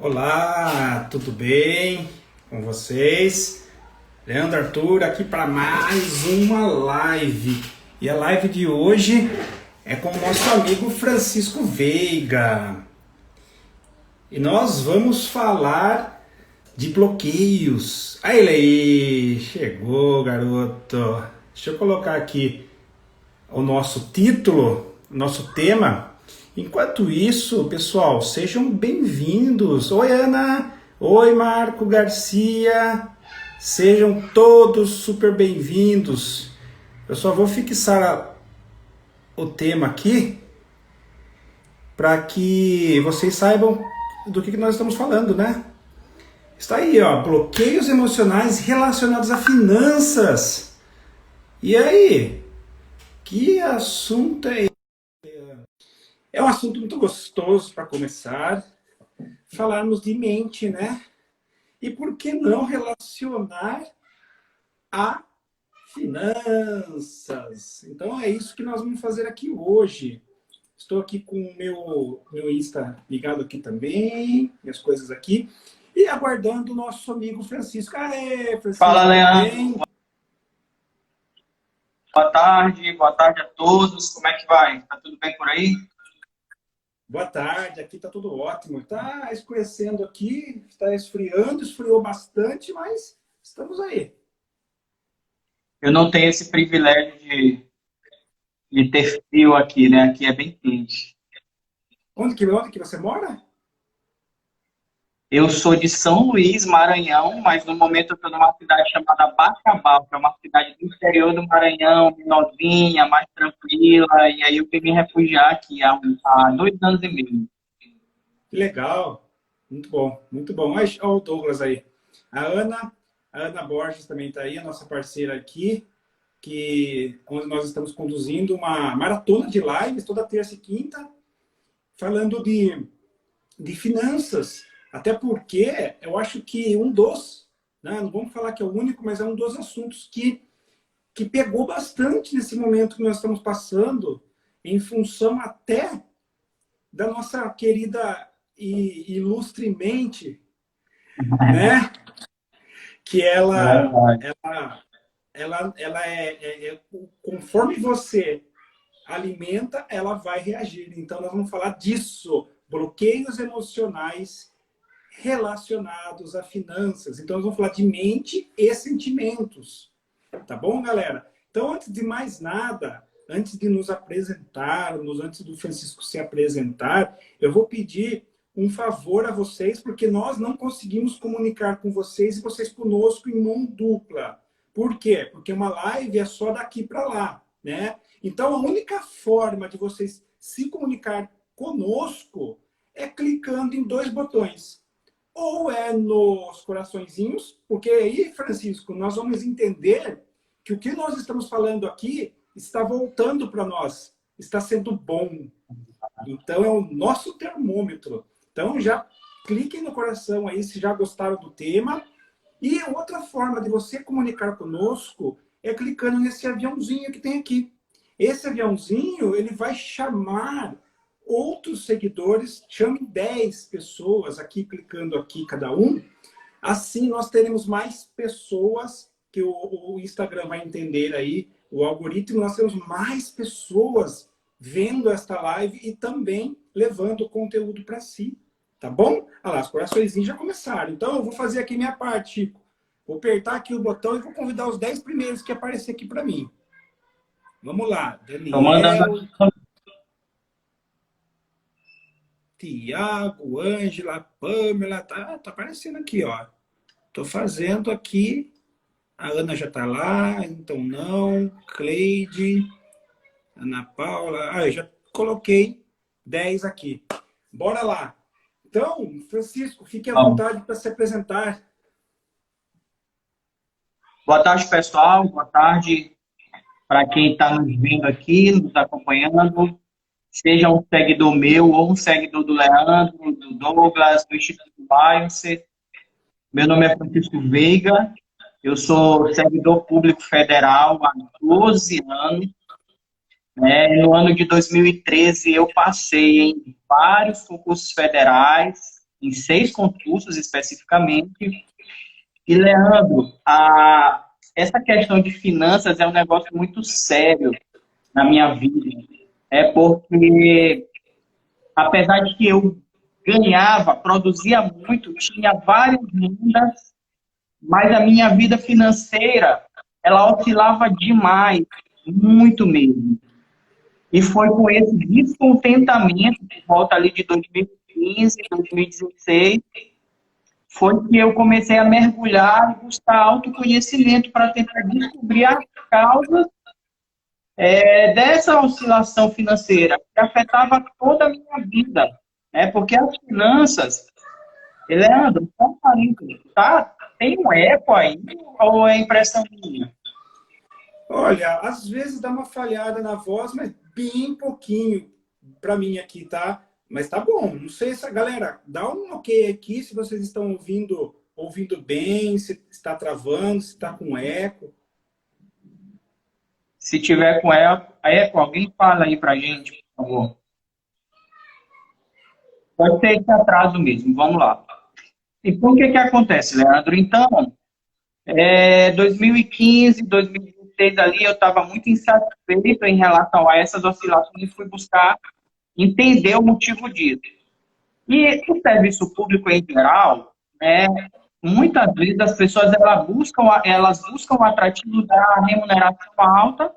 Olá, tudo bem com vocês? Leandro Arthur aqui para mais uma live. E a live de hoje é com o nosso amigo Francisco Veiga. E nós vamos falar de bloqueios. Aí, ele aí, chegou, garoto. Deixa eu colocar aqui o nosso título, o nosso tema. Enquanto isso, pessoal, sejam bem-vindos. Oi, Ana. Oi, Marco Garcia. Sejam todos super bem-vindos. Eu só vou fixar o tema aqui para que vocês saibam do que nós estamos falando, né? Está aí, ó, bloqueios emocionais relacionados a finanças. E aí? Que assunto é esse? É um assunto muito gostoso para começar. Falarmos de mente, né? E por que não relacionar a finanças? Então é isso que nós vamos fazer aqui hoje. Estou aqui com o meu Insta ligado aqui também, minhas coisas aqui, e aguardando o nosso amigo Francisco. Aê, Francisco, Fala, Leandro. bem? Boa tarde a todos. Como é que vai? Tá tudo bem por aí? Boa tarde, aqui tá tudo ótimo. Tá escurecendo aqui, está esfriando, esfriou bastante, mas estamos aí. Eu não tenho esse privilégio de ter frio aqui, né? Aqui é bem quente. Onde que você mora? Eu sou de São Luís, Maranhão, mas no momento eu estou numa cidade chamada Bacabal, que é uma cidade do interior do Maranhão, novinha, mais tranquila, e aí eu vim me refugiar aqui há 2 anos e meio. Que legal, muito bom, muito bom. Olha o Douglas aí. A Ana, a Ana Borges também está aí, a nossa parceira aqui, onde nós estamos conduzindo uma maratona de lives toda terça e quinta, falando de finanças. Até porque eu acho que né, não vamos falar que é o único, mas é um dos assuntos que pegou bastante nesse momento que nós estamos passando, em função até da nossa querida e ilustre mente, né? Que conforme você alimenta, ela vai reagir. Então, nós vamos falar disso, bloqueios emocionais relacionados a finanças. Então, nós vamos falar de mente e sentimentos. Tá bom, galera? Então, antes de mais nada, antes de nos apresentarmos, antes do Francisco se apresentar, eu vou pedir um favor a vocês, porque nós não conseguimos comunicar com vocês e vocês conosco em mão dupla. Por quê? Porque uma live é só daqui para lá, né? Então, a única forma de vocês se comunicar conosco é clicando em dois botões. Ou é nos coraçõezinhos, porque aí, Francisco, nós vamos entender que o que nós estamos falando aqui está voltando para nós, está sendo bom. Então, é o nosso termômetro. Então, já cliquem no coração aí se já gostaram do tema. E outra forma de você comunicar conosco é clicando nesse aviãozinho que tem aqui. Esse aviãozinho, ele vai chamar outros seguidores, chame 10 pessoas aqui, clicando aqui cada um. Assim, nós teremos mais pessoas que o Instagram vai entender aí, o algoritmo, nós temos mais pessoas vendo esta live e também levando o conteúdo para si. Tá bom? Olha lá, os coraçõezinhos já começaram. Então, eu vou fazer aqui minha parte, Chico. Vou apertar aqui o botão e vou convidar os 10 primeiros que aparecer aqui para mim. Vamos lá. Tô mandando. Daniel, Tiago, Ângela, Pamela. Tá aparecendo aqui, ó. Tô fazendo aqui. A Ana já tá lá, então não. Cleide, Ana Paula. Ah, eu já coloquei 10 aqui. Bora lá. Então, Francisco, fique à vontade para se apresentar. Boa tarde, pessoal. Boa tarde para quem está nos vendo aqui, nos acompanhando. Seja um seguidor meu ou um seguidor do Leandro, do Douglas, do Instituto Biosser. Meu nome é Francisco Veiga. Eu sou servidor público federal há 12 anos. No ano de 2013, eu passei em vários concursos federais, em 6 concursos especificamente. E, Leandro, essa questão de finanças é um negócio muito sério na minha vida. É porque, apesar de que eu ganhava, produzia muito, tinha várias rendas, mas a minha vida financeira, ela oscilava demais, muito mesmo. E foi com esse descontentamento, por volta ali de 2015, 2016, foi que eu comecei a mergulhar e buscar autoconhecimento para tentar descobrir as causas dessa oscilação financeira, que afetava toda a minha vida. Né? Porque as finanças, Leandro, só um parênteses, tá? Tem um eco aí ou é impressão minha? Olha, às vezes dá uma falhada na voz, mas bem pouquinho para mim aqui, tá? Mas tá bom. Não sei se galera, dá um ok aqui se vocês estão ouvindo bem, se está travando, se está com eco. Se tiver com eco, alguém fala aí pra gente, por favor. Pode ser esse atraso mesmo, vamos lá. Então, o que acontece, Leandro? Então, 2015, 2016 ali, eu estava muito insatisfeito em relação a essas oscilações e fui buscar entender o motivo disso. E o serviço público em geral, muitas vezes as pessoas elas buscam o atrativo da remuneração alta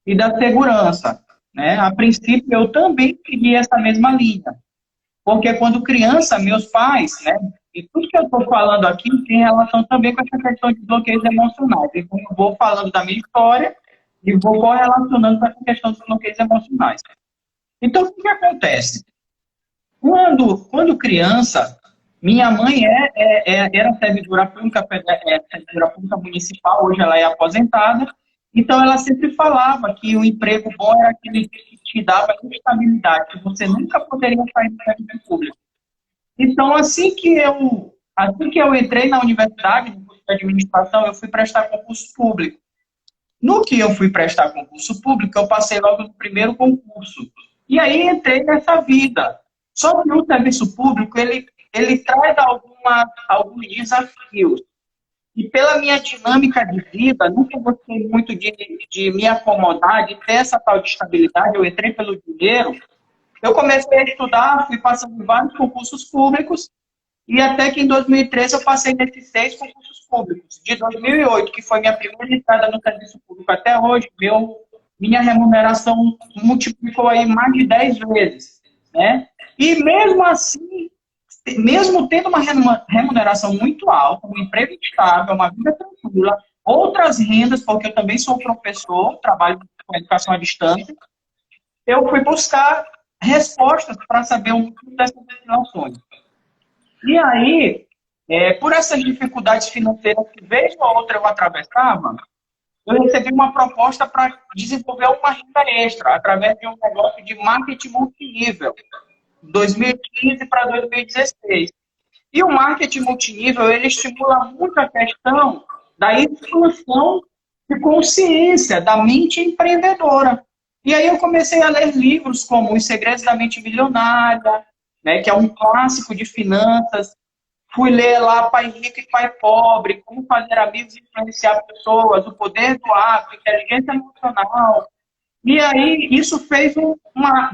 e da segurança. Né? A princípio, eu também segui essa mesma linha. Porque quando criança, meus pais, né, e tudo que eu estou falando aqui tem relação também com essa questão de bloqueios emocionais. Então, eu vou falando da minha história e vou correlacionando com essa questão dos bloqueios emocionais. Então, o que acontece? Quando criança, minha mãe era servidora pública municipal, hoje ela é aposentada, então ela sempre falava que o emprego bom era aquele que te dava estabilidade, que você nunca poderia sair do serviço público. Então, assim que eu entrei na universidade, no curso de administração, eu fui prestar concurso público. No que eu fui prestar concurso público, eu passei logo no primeiro concurso. E aí entrei nessa vida. Só que o serviço público, ele traz alguns desafios. E pela minha dinâmica de vida, nunca gostei muito de me acomodar, de ter essa tal de estabilidade. Eu entrei pelo dinheiro. Eu comecei a estudar, fui passando em vários concursos públicos, e até que em 2013 eu passei nesses 6 concursos públicos. De 2008, que foi minha primeira entrada no serviço público, até hoje, minha remuneração multiplicou aí mais de 10 vezes. Né? E mesmo assim, mesmo tendo uma remuneração muito alta, um emprego estável, uma vida tranquila, outras rendas, porque eu também sou professor, trabalho com educação à distância, eu fui buscar respostas para saber o motivo dessas oscilações. E aí, por essas dificuldades financeiras que vez ou outra eu atravessava, eu recebi uma proposta para desenvolver uma renda extra através de um negócio de marketing multinível, 2015 para 2016. E o marketing multinível, ele estimula muito a questão da expansão de consciência da mente empreendedora. E aí eu comecei a ler livros como Os Segredos da Mente Milionária, né, que é um clássico de finanças. Fui ler lá Pai Rico e Pai Pobre, Como Fazer Amigos e Influenciar Pessoas, O Poder do Hábito, Inteligência Emocional. E aí isso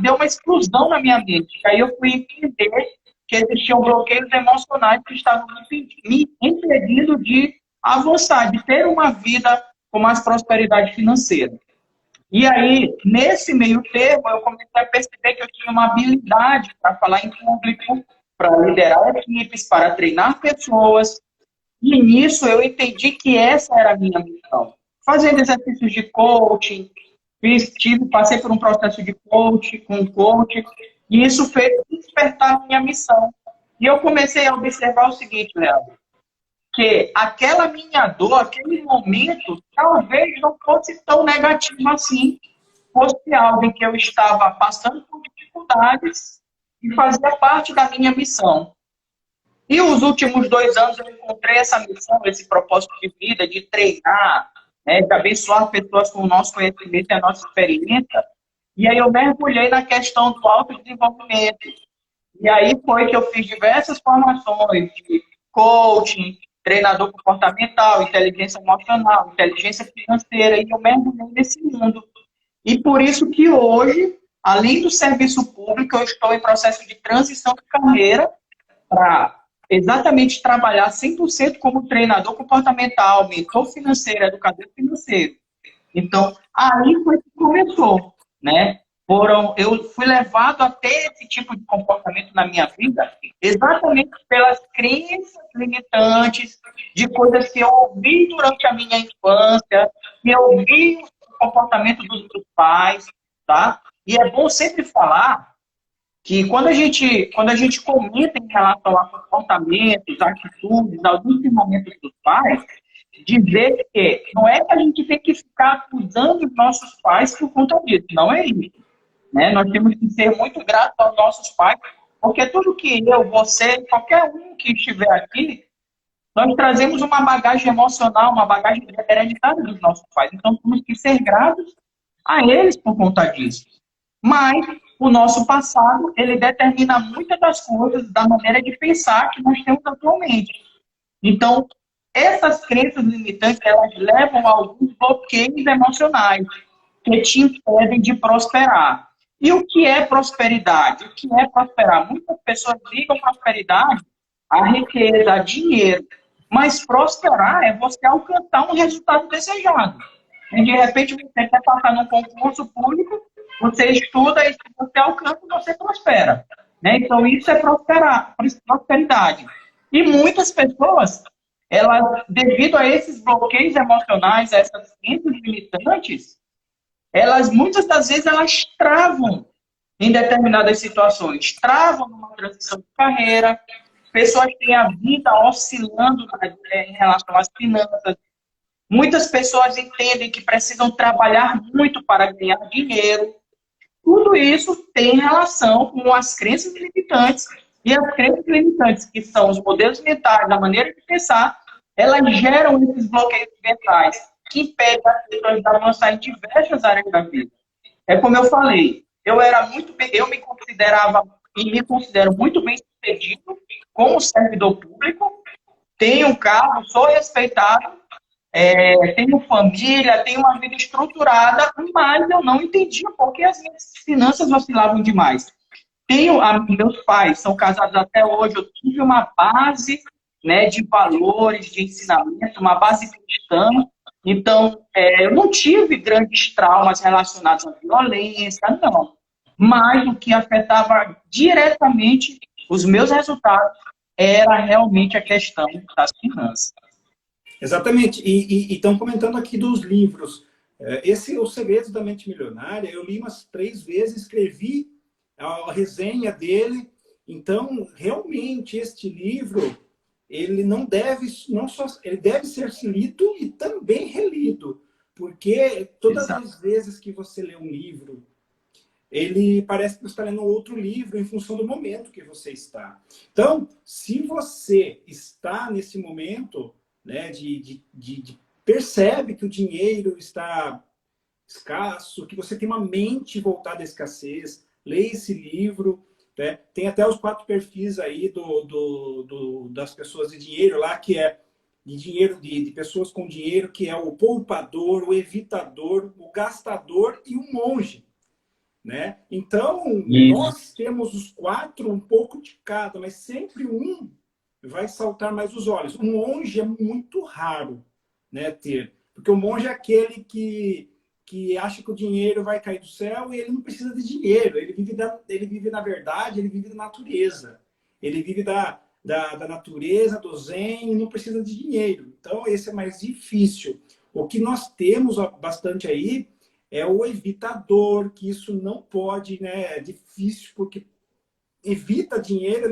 deu uma explosão na minha mente. Aí eu fui entender que existiam bloqueios emocionais que estavam me impedindo de avançar, de ter uma vida com mais prosperidade financeira. E aí, nesse meio termo, eu comecei a perceber que eu tinha uma habilidade para falar em público, para liderar equipes, para treinar pessoas. E nisso eu entendi que essa era a minha missão. Fazendo exercícios de coaching, passei por um processo de coaching, com coach, e isso fez despertar a minha missão. E eu comecei a observar o seguinte, Leandro, que aquela minha dor, aquele momento, talvez não fosse tão negativo assim, fosse algo em que eu estava passando por dificuldades e fazia parte da minha missão. E os últimos 2 anos eu encontrei essa missão, esse propósito de vida, de treinar, de abençoar pessoas com o nosso conhecimento e a nossa experiência. E aí eu mergulhei na questão do autodesenvolvimento. E aí foi que eu fiz diversas formações de coaching, treinador comportamental, inteligência emocional, inteligência financeira, e eu mergulhei nesse mundo. E por isso que hoje, além do serviço público, eu estou em processo de transição de carreira para exatamente trabalhar 100% como treinador comportamental, mentor financeiro, educador financeiro. Então, aí foi que começou, né? Eu fui levado a ter esse tipo de comportamento na minha vida exatamente pelas crenças limitantes de coisas que eu ouvi durante a minha infância, que eu vi o comportamento dos meus pais, tá? E é bom sempre falar que quando a gente comenta em relação a comportamentos, atitudes, aos ensinamentos dos pais, dizer que não é que a gente tem que ficar acusando os nossos pais por conta disso, não é isso. Né? Nós temos que ser muito gratos aos nossos pais, porque tudo que eu, você, qualquer um que estiver aqui, nós trazemos uma bagagem emocional, uma bagagem hereditária dos nossos pais. Então, temos que ser gratos a eles por conta disso. Mas o nosso passado, ele determina muitas das coisas da maneira de pensar que nós temos atualmente. Então, essas crenças limitantes, elas levam a alguns bloqueios emocionais que te impedem de prosperar. E o que é prosperidade? O que é prosperar? Muitas pessoas ligam prosperidade à riqueza, a dinheiro. Mas prosperar é você alcançar um resultado desejado. E de repente você quer passar num concurso público, você estuda e se você alcança, você prospera. Né? Então isso é prosperar, prosperidade. E muitas pessoas, elas, devido a esses bloqueios emocionais, a essas crenças limitantes, elas muitas das vezes elas travam em determinadas situações, travam numa transição de carreira, pessoas têm a vida oscilando em relação às finanças, muitas pessoas entendem que precisam trabalhar muito para ganhar dinheiro. Tudo isso tem relação com as crenças limitantes, e as crenças limitantes, que são os modelos mentais, a maneira de pensar, elas geram esses bloqueios mentais que impedem as pessoas de avançar em diversas áreas da vida. É como eu falei, eu me considerava e me considero muito bem sucedido como servidor público, tenho um cargo, sou respeitado, tenho família, tenho uma vida estruturada, mas eu não entendia por que as minhas finanças oscilavam demais. Meus pais são casados até hoje, eu tive uma base, né, de valores, de ensinamento, uma base cristã. Então, eu não tive grandes traumas relacionados à violência, não. Mas o que afetava diretamente os meus resultados era realmente a questão das finanças. Exatamente. E estão comentando aqui dos livros. Esse é O Segredo da Mente Milionária. Eu li umas 3 vezes, escrevi a resenha dele. Então, realmente, este livro, ele ele deve ser lido e também relido. Porque todas Exato. as vezes que você lê um livro, ele parece que você está lendo outro livro em função do momento que você está. Então, se você está nesse momento, né, percebe que o dinheiro está escasso, que você tem uma mente voltada à escassez, leia esse livro. Né? Tem até os 4 perfis aí das pessoas de dinheiro lá, que é de dinheiro de pessoas com dinheiro, que é o poupador, o evitador, o gastador e o monge. Né? Então, Isso. nós temos os 4, um pouco de cada, mas sempre um vai saltar mais os olhos. Um monge é muito raro, né, ter. Porque o monge é aquele que acha que o dinheiro vai cair do céu e ele não precisa de dinheiro. Ele vive na verdade, ele vive da natureza. Ele vive da natureza, do zen, e não precisa de dinheiro. Então, esse é mais difícil. O que nós temos bastante aí é o evitador, que isso não pode, né? É difícil, porque evita dinheiro,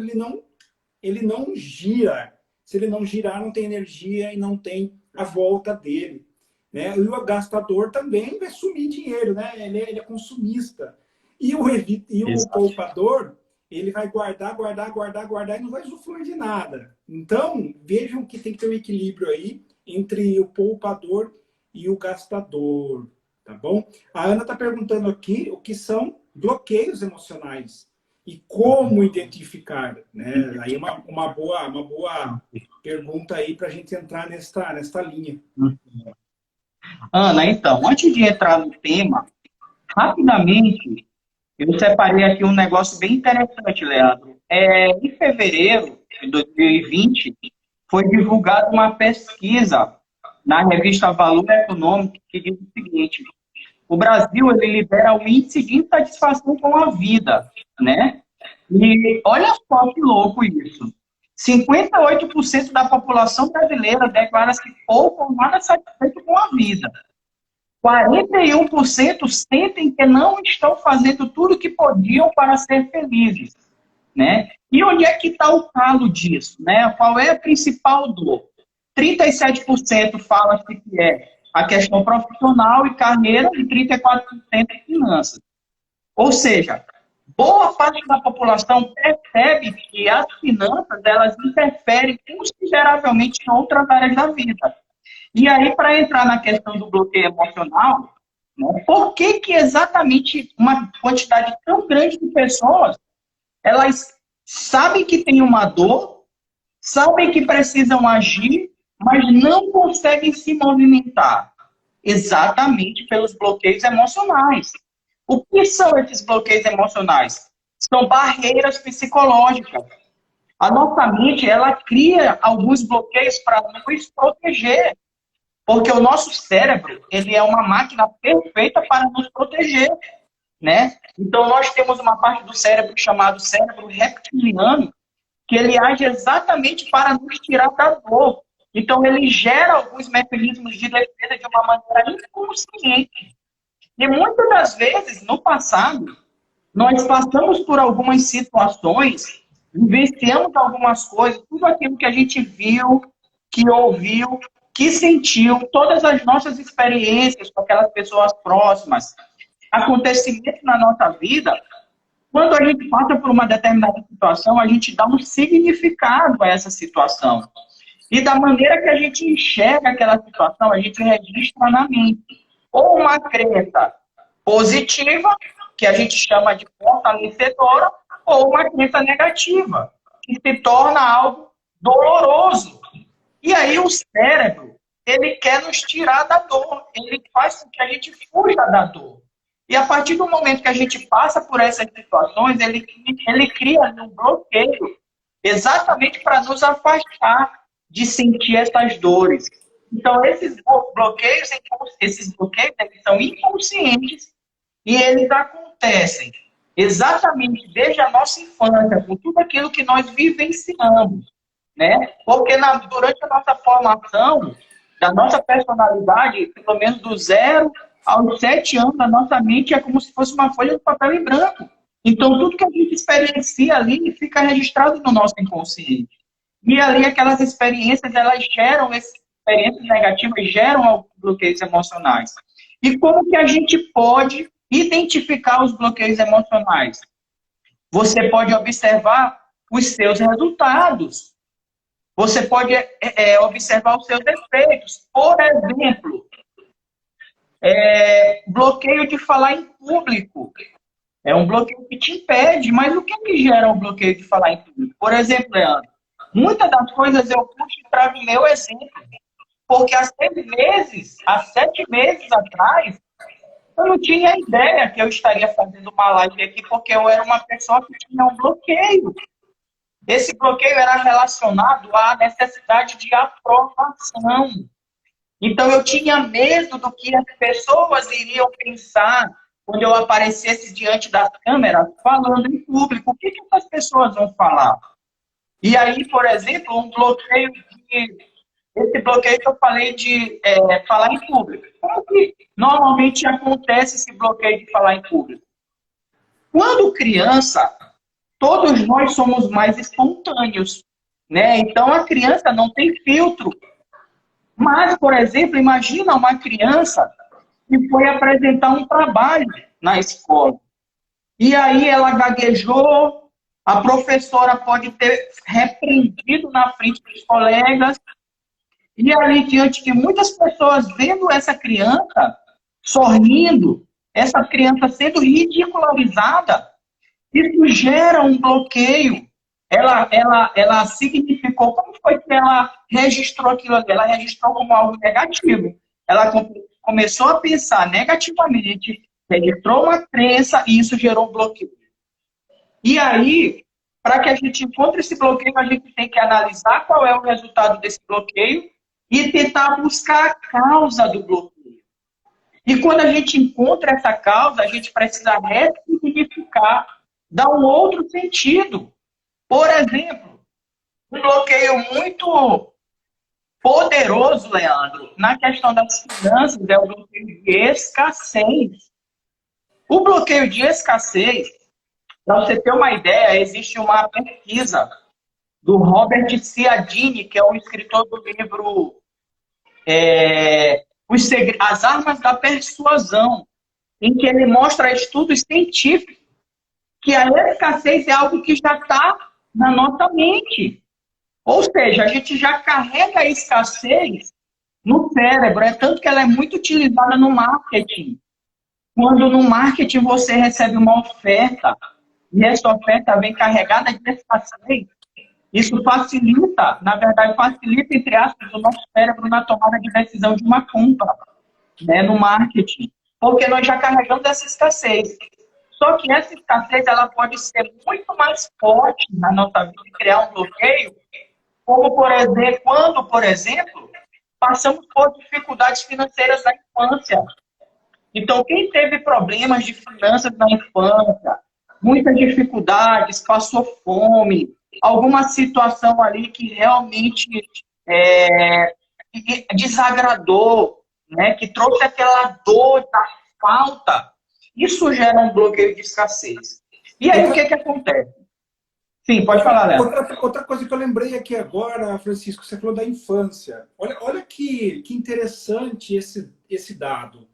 ele não gira. Se ele não girar, não tem energia e não tem a volta dele. Né? E o gastador também vai sumir dinheiro, né? Ele é consumista. E o Exato. poupador, ele vai guardar, guardar, guardar, guardar e não vai usufruir de nada. Então, vejam que tem que ter um equilíbrio aí entre o poupador e o gastador. Tá bom? A Ana está perguntando aqui o que são bloqueios emocionais. E como identificar? Né? Aí uma boa pergunta aí para a gente entrar nesta linha. Ana, então, antes de entrar no tema, rapidamente, eu separei aqui um negócio bem interessante, Leandro. Em fevereiro de 2020, foi divulgada uma pesquisa na revista Valor Econômico que diz o seguinte: o Brasil ele lidera o índice de insatisfação com a vida, né? E olha só que louco isso. 58% da população brasileira declara-se pouco ou nada satisfeito com a vida. 41% sentem que não estão fazendo tudo o que podiam para ser felizes, né? E onde é que está o calo disso, né? Qual é a principal dor? 37% fala que é a questão profissional e carreira e 34% finanças. Ou seja, boa parte da população percebe que as finanças elas interferem consideravelmente em outras áreas da vida. E aí, para entrar na questão do bloqueio emocional, né, por que exatamente uma quantidade tão grande de pessoas, elas sabem que tem uma dor, sabem que precisam agir, mas não conseguem se movimentar? Exatamente pelos bloqueios emocionais. O que são esses bloqueios emocionais? São barreiras psicológicas. A nossa mente, ela cria alguns bloqueios para nos proteger. Porque o nosso cérebro, ele é uma máquina perfeita para nos proteger, né? Então, nós temos uma parte do cérebro chamado cérebro reptiliano, que ele age exatamente para nos tirar da dor. Então, ele gera alguns mecanismos de defesa de uma maneira inconsciente. E muitas das vezes, no passado, nós passamos por algumas situações, vivenciamos algumas coisas, tudo aquilo que a gente viu, que ouviu, que sentiu, todas as nossas experiências com aquelas pessoas próximas, acontecimentos na nossa vida, quando a gente passa por uma determinada situação, a gente dá um significado a essa situação. E da maneira que a gente enxerga aquela situação, a gente registra na mente. Ou uma crença positiva, que a gente chama de fortalecedora, ou uma crença negativa, que se torna algo doloroso. E aí o cérebro, ele quer nos tirar da dor, ele faz com que a gente fuja da dor. E a partir do momento que a gente passa por essas situações, ele cria um bloqueio exatamente para nos afastar de sentir essas dores. Então, esses bloqueios eles são inconscientes e eles acontecem exatamente desde a nossa infância, com tudo aquilo que nós vivenciamos, né? Porque durante a nossa formação, da nossa personalidade, pelo menos do 0 aos 7 anos, a nossa mente é como se fosse uma folha de papel em branco. Então, tudo que a gente experiencia ali fica registrado no nosso inconsciente. E ali, aquelas experiências, elas geram experiências negativas, geram bloqueios emocionais. E como que a gente pode identificar os bloqueios emocionais? Você pode observar os seus resultados. Você pode observar os seus efeitos. Por exemplo, bloqueio de falar em público. É um bloqueio que te impede, mas o que gera o bloqueio de falar em público? Por exemplo, Leandro, muitas das coisas eu puxo e trago meu exemplo. Porque há 7 meses atrás, eu não tinha ideia que eu estaria fazendo uma live aqui, porque eu era uma pessoa que tinha um bloqueio. Esse bloqueio era relacionado à necessidade de aprovação. Então, eu tinha medo do que as pessoas iriam pensar quando eu aparecesse diante das câmeras falando em público. O que essas pessoas vão falar? E aí, por exemplo, esse bloqueio que eu falei de falar em público. Como que normalmente acontece esse bloqueio de falar em público? Quando criança, todos nós somos mais espontâneos, né? Então, a criança não tem filtro. Mas, por exemplo, imagina uma criança que foi apresentar um trabalho na escola. E aí ela gaguejou, a professora pode ter repreendido na frente dos colegas. E ali, diante de muitas pessoas vendo essa criança sorrindo, essa criança sendo ridicularizada, Isso gera um bloqueio. Ela significou, como foi que ela registrou aquilo ali? Ela registrou como algo negativo. Ela começou a pensar negativamente, registrou uma crença e isso gerou um bloqueio. E aí, para que a gente encontre esse bloqueio, a gente tem que analisar qual é o resultado desse bloqueio e tentar buscar a causa do bloqueio. E quando a gente encontra essa causa, a gente precisa ressignificar, dar um outro sentido. Por exemplo, um bloqueio muito poderoso, Leandro, na questão das finanças é o bloqueio de escassez. O bloqueio de escassez, para você ter uma ideia, existe uma pesquisa do Robert Cialdini, que é um escritor do livro As Armas da Persuasão, em que ele mostra estudos científicos que a escassez é algo que já está na nossa mente. Ou seja, a gente já carrega a escassez no cérebro. É tanto que ela é muito utilizada no marketing. Quando no marketing você recebe uma oferta e essa oferta vem carregada de escassez, isso facilita, na verdade, facilita, entre aspas, o nosso cérebro na tomada de decisão de uma compra, né, no marketing. Porque nós já carregamos essa escassez. Só que essa escassez ela pode ser muito mais forte na nossa vida e criar um bloqueio, como, por exemplo, passamos por dificuldades financeiras na infância. Então, quem teve problemas de finanças na infância, muitas dificuldades, passou fome, alguma situação ali que realmente desagradou, né, que trouxe aquela dor da falta, isso gera um bloqueio de escassez. E aí, o que acontece? Sim, pode falar, Léo. Outra coisa que eu lembrei aqui agora, Francisco, você falou da infância. Olha que interessante esse dado.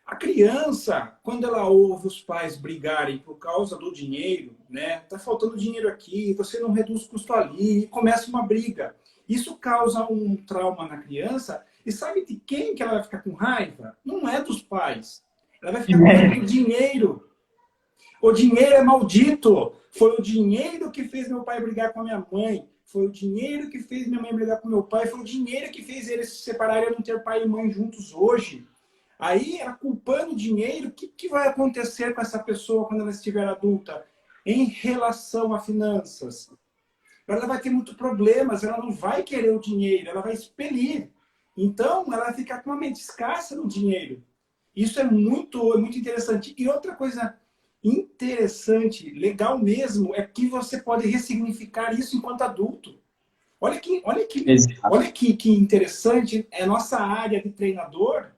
A criança, quando ela ouve os pais brigarem por causa do dinheiro, né? Tá faltando dinheiro aqui, você não reduz custo ali, e começa uma briga. Isso causa um trauma na criança. E sabe de quem que ela vai ficar com raiva? Não é dos pais. Ela vai ficar com raiva do dinheiro. O dinheiro é maldito. Foi o dinheiro que fez meu pai brigar com a minha mãe. Foi o dinheiro que fez minha mãe brigar com meu pai. Foi o dinheiro que fez eles se separarem e não ter pai e mãe juntos hoje. Aí, ela culpando o dinheiro, o que vai acontecer com essa pessoa quando ela estiver adulta? Em relação a finanças. Ela vai ter muitos problemas, ela não vai querer o dinheiro, ela vai expelir. Então, ela vai ficar com uma mente escassa no dinheiro. Isso é muito interessante. E outra coisa interessante, legal mesmo, é que você pode ressignificar isso enquanto adulto. Olha que interessante, é a nossa área de treinadores,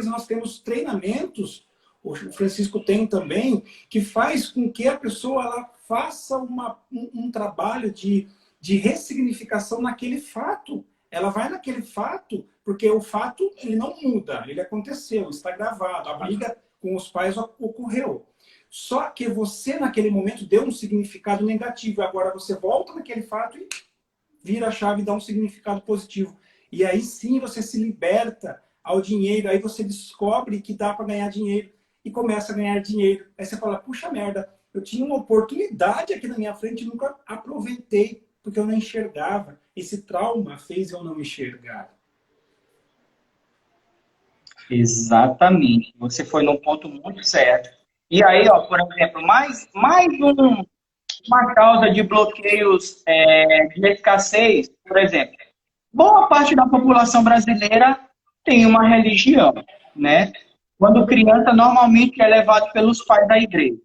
nós temos treinamentos, o Francisco tem também, que faz com que a pessoa ela faça um trabalho de ressignificação naquele fato. Ela vai naquele fato, porque o fato ele não muda, ele aconteceu, está gravado, a briga com os pais ocorreu. Só que você, naquele momento, deu um significado negativo. Agora você volta naquele fato e vira a chave e dá um significado positivo. E aí sim você se liberta ao dinheiro, aí você descobre que dá para ganhar dinheiro e começa a ganhar dinheiro. Aí você fala, puxa merda, eu tinha uma oportunidade aqui na minha frente e nunca aproveitei, porque eu não enxergava. Esse trauma fez eu não enxergar. Exatamente. Você foi num ponto muito certo. E aí, ó, por exemplo, mais uma causa de bloqueios de escassez, por exemplo. Boa parte da população brasileira tem uma religião, né? Quando criança, normalmente é levado pelos pais da igreja.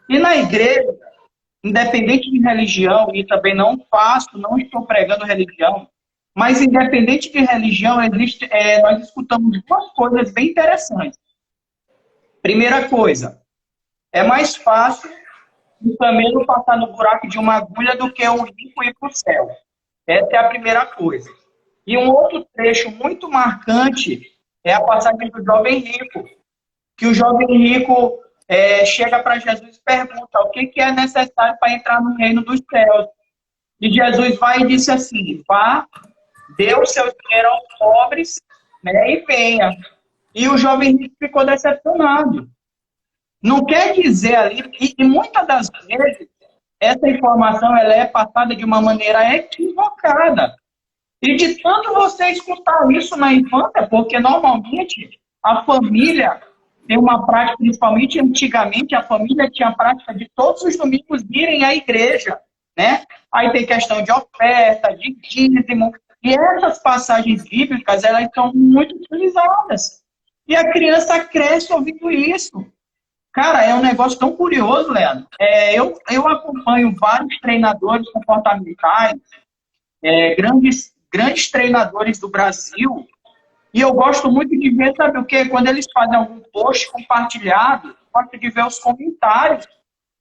E na igreja, independente de religião, e também não estou pregando religião, mas independente de religião, nós escutamos duas coisas bem interessantes. Primeira coisa, é mais fácil um camelo passar no buraco de uma agulha do que um rico ir para o céu. Essa é a primeira coisa. E um outro trecho muito marcante é a passagem do jovem rico, que o jovem rico chega para Jesus e pergunta o que é necessário para entrar no reino dos céus. E Jesus vai e disse assim, vá, dê o seu dinheiro aos pobres, né, e venha. E o jovem rico ficou decepcionado. Não quer dizer ali, e muitas das vezes, essa informação ela é passada de uma maneira equivocada. E de tanto você escutar isso na infância, porque normalmente a família tem uma prática, principalmente antigamente, a família tinha a prática de todos os domingos irem à igreja, né? Aí tem questão de oferta, de dízimo, e essas passagens bíblicas, elas são muito utilizadas. E a criança cresce ouvindo isso. Cara, é um negócio tão curioso, Leandro. Eu acompanho vários treinadores comportamentais, grandes treinadores do Brasil, e eu gosto muito de ver, sabe o quê? Quando eles fazem algum post compartilhado, eu gosto de ver os comentários.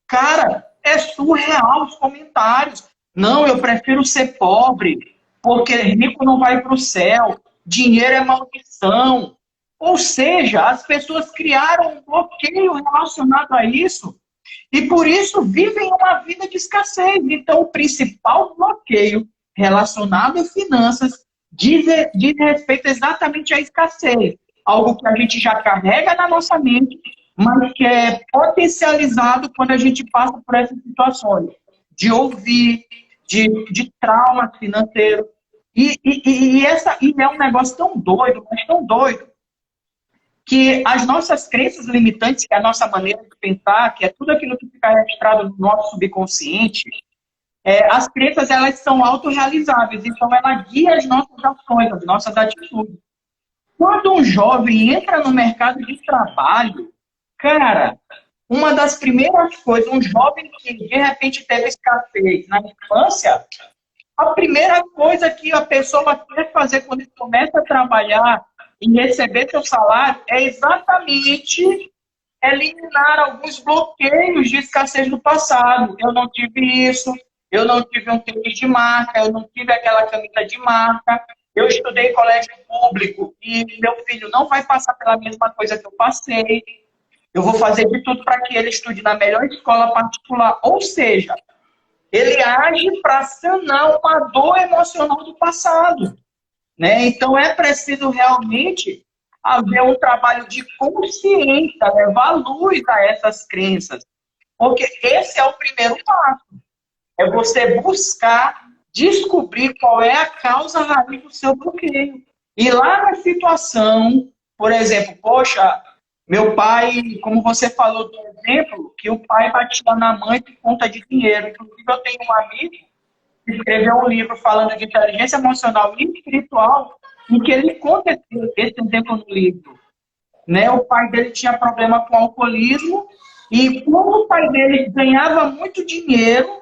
Cara, é surreal os comentários. Não, eu prefiro ser pobre, porque rico não vai para o céu, dinheiro é maldição. Ou seja, as pessoas criaram um bloqueio relacionado a isso e por isso vivem uma vida de escassez. Então, o principal bloqueio relacionado a finanças diz respeito exatamente à escassez. Algo que a gente já carrega na nossa mente, mas que é potencializado quando a gente passa por essas situações de ouvir, de trauma financeiro. E é um negócio tão doido, mas tão doido, que as nossas crenças limitantes, que é a nossa maneira de pensar, que é tudo aquilo que fica registrado no nosso subconsciente, as crenças, elas são autorrealizáveis, então ela guia as nossas ações, as nossas atitudes. Quando um jovem entra no mercado de trabalho, cara, uma das primeiras coisas, um jovem que de repente teve escassez na infância, a primeira coisa que a pessoa quer fazer quando ele começa a trabalhar e receber seu salário é exatamente eliminar alguns bloqueios de escassez do passado. Eu não tive isso, eu não tive um tênis de marca, eu não tive aquela camisa de marca, eu estudei em colégio público e meu filho não vai passar pela mesma coisa que eu passei. Eu vou fazer de tudo para que ele estude na melhor escola particular. Ou seja, ele age para sanar uma dor emocional do passado. Né? Então, é preciso realmente haver um trabalho de consciência, levar luz a essas crenças. Porque esse é o primeiro passo. É você buscar descobrir qual é a causa raiz do seu bloqueio. E lá na situação, por exemplo, poxa, meu pai, como você falou do exemplo, que o pai batia na mãe por conta de dinheiro. Inclusive, eu tenho um amigo que escreveu um livro falando de inteligência emocional e espiritual, em que ele conta esse exemplo no livro. Né? O pai dele tinha problema com alcoolismo, e como o pai dele ganhava muito dinheiro,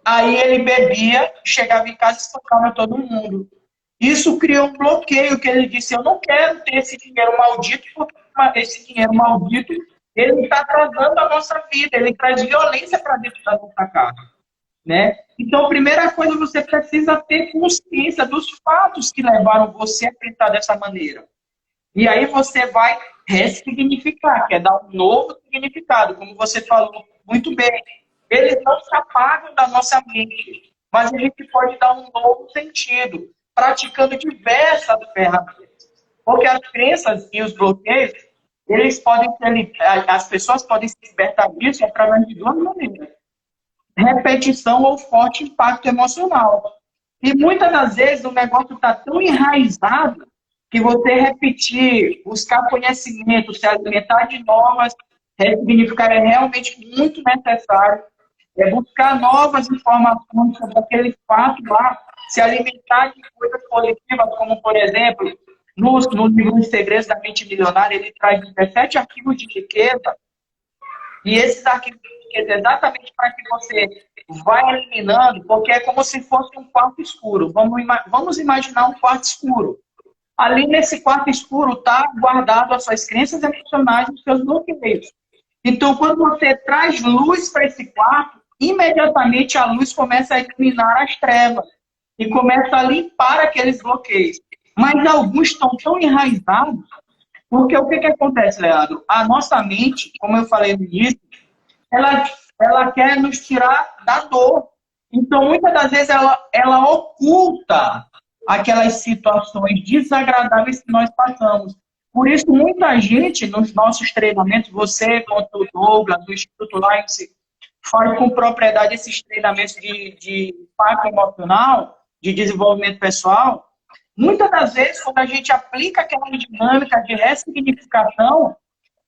aí ele bebia, chegava em casa e estocava todo mundo. Isso criou um bloqueio, que ele disse, eu não quero ter esse dinheiro maldito, porque esse dinheiro maldito, ele está atrasando a nossa vida, ele traz violência para dentro da nossa casa. Né? Então, a primeira coisa, você precisa ter consciência dos fatos que levaram você a pensar dessa maneira. E aí você vai ressignificar, que é dar um novo significado, como você falou muito bem. Eles não se apagam da nossa mente, mas a gente pode dar um novo sentido, praticando diversas ferramentas. Porque as crenças e os bloqueios, eles podem ser, as pessoas podem se libertar disso através de duas maneiras: repetição ou forte impacto emocional. E muitas das vezes o negócio está tão enraizado que você repetir, buscar conhecimento, se alimentar de novas, ressignificar é realmente muito necessário. É buscar novas informações sobre aquele fato lá, se alimentar de coisas positivas, como, por exemplo, no livro Os Segredos da Mente Milionária, ele traz 17 arquivos de riqueza, e esses arquivos de riqueza é exatamente para que você vá eliminando, porque é como se fosse um quarto escuro. Vamos imaginar um quarto escuro. Ali nesse quarto escuro está guardado as suas crenças emocionais e os seus bloqueios. Então, quando você traz luz para esse quarto, imediatamente a luz começa a eliminar as trevas e começa a limpar aqueles bloqueios. Mas alguns estão tão enraizados, porque o que acontece, Leandro? A nossa mente, como eu falei no início, ela quer nos tirar da dor. Então, muitas das vezes, ela oculta aquelas situações desagradáveis que nós passamos. Por isso, muita gente, nos nossos treinamentos, você, quanto o Douglas, do Instituto Lions, faz com propriedade esses treinamentos de impacto emocional, de desenvolvimento pessoal. Muitas das vezes, quando a gente aplica aquela dinâmica de ressignificação,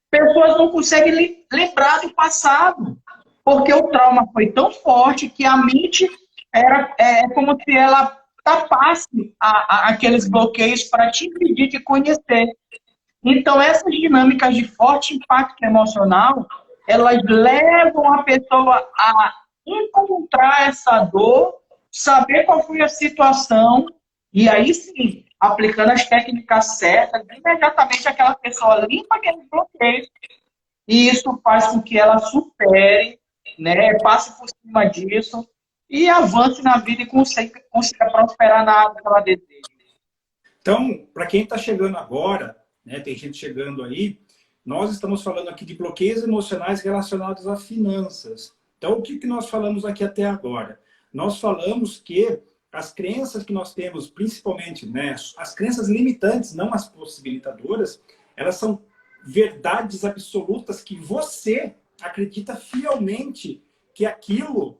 pessoas não conseguem lembrar do passado, porque o trauma foi tão forte que a mente é como se ela tapasse aqueles bloqueios para te impedir de conhecer. Então, essas dinâmicas de forte impacto emocional, elas levam a pessoa a encontrar essa dor, saber qual foi a situação, e aí sim, aplicando as técnicas certas, imediatamente aquela pessoa limpa aqueles bloqueios, e isso faz com que ela supere, né, passe por cima disso, e avance na vida e consiga prosperar na área que ela deseja. Então, para quem está chegando agora, né, tem gente chegando aí, nós estamos falando aqui de bloqueios emocionais relacionados a finanças. Então, o que nós falamos aqui até agora? Nós falamos que as crenças que nós temos, principalmente, né, as crenças limitantes, não as possibilitadoras, elas são verdades absolutas que você acredita fielmente que aquilo